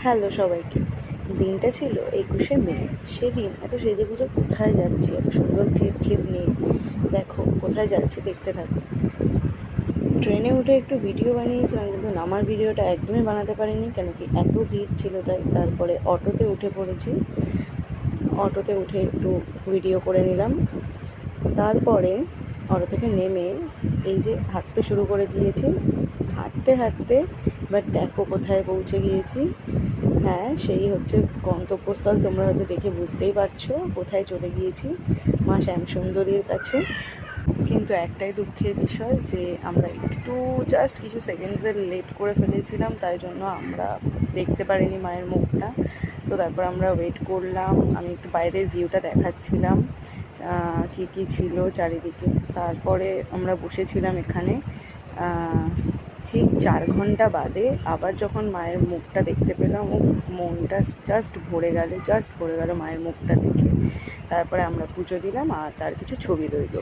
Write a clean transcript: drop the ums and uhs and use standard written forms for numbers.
Hello সবাইকে। দিনটা ছিল ২১শে মে। সেদিন এত সেজেগুজে কোথায় যাচ্ছি এত সুন্দর ক্লিপ নিয়ে? দেখো কোথায় যাচ্ছি, দেখতে থাকো। ট্রেনে উঠে একটু ভিডিও বানিয়েছিলাম, কিন্তু নামার ভিডিওটা একদমই বানাতে পারিনি, কেন কি এত ভিড় ছিল তাই। তারপরে অটোতে উঠে পড়েছি, অটোতে উঠে একটু ভিডিও করে নিলাম। তারপরে অটো থেকে নেমে এই যে হাঁটতে শুরু করে দিয়েছি। হাঁটতে হাঁটতে এবার দেখো কোথায় পৌঁছে গিয়েছি। হ্যাঁ, সেই হচ্ছে গন্তব্যস্থল। তোমরা হয়তো দেখে বুঝতেই পারছো কোথায় চলে গিয়েছি, মা শ্যামসুন্দরীর কাছে। কিন্তু একটাই দুঃখের বিষয় যে আমরা একটু জাস্ট কিছু সেকেন্ডসের লেট করে ফেলেছিলাম, তাই জন্য আমরা দেখতে পারিনি মায়ের মুখটা। তো তারপর আমরা ওয়েট করলাম, আমি একটু বাইরের ভিউটা দেখাচ্ছিলাম কী ছিল চারিদিকে। তারপরে আমরা বসেছিলাম এখানে। ঠিক 4 ঘন্টা বাদে আবার যখন মায়ের মুখটা দেখতে পেলাম, মনটা জাস্ট ভরে গেল মায়ের মুখটা দেখে। তারপরে আমরা পুজো দিলাম আর তার কিছু ছবি রইল।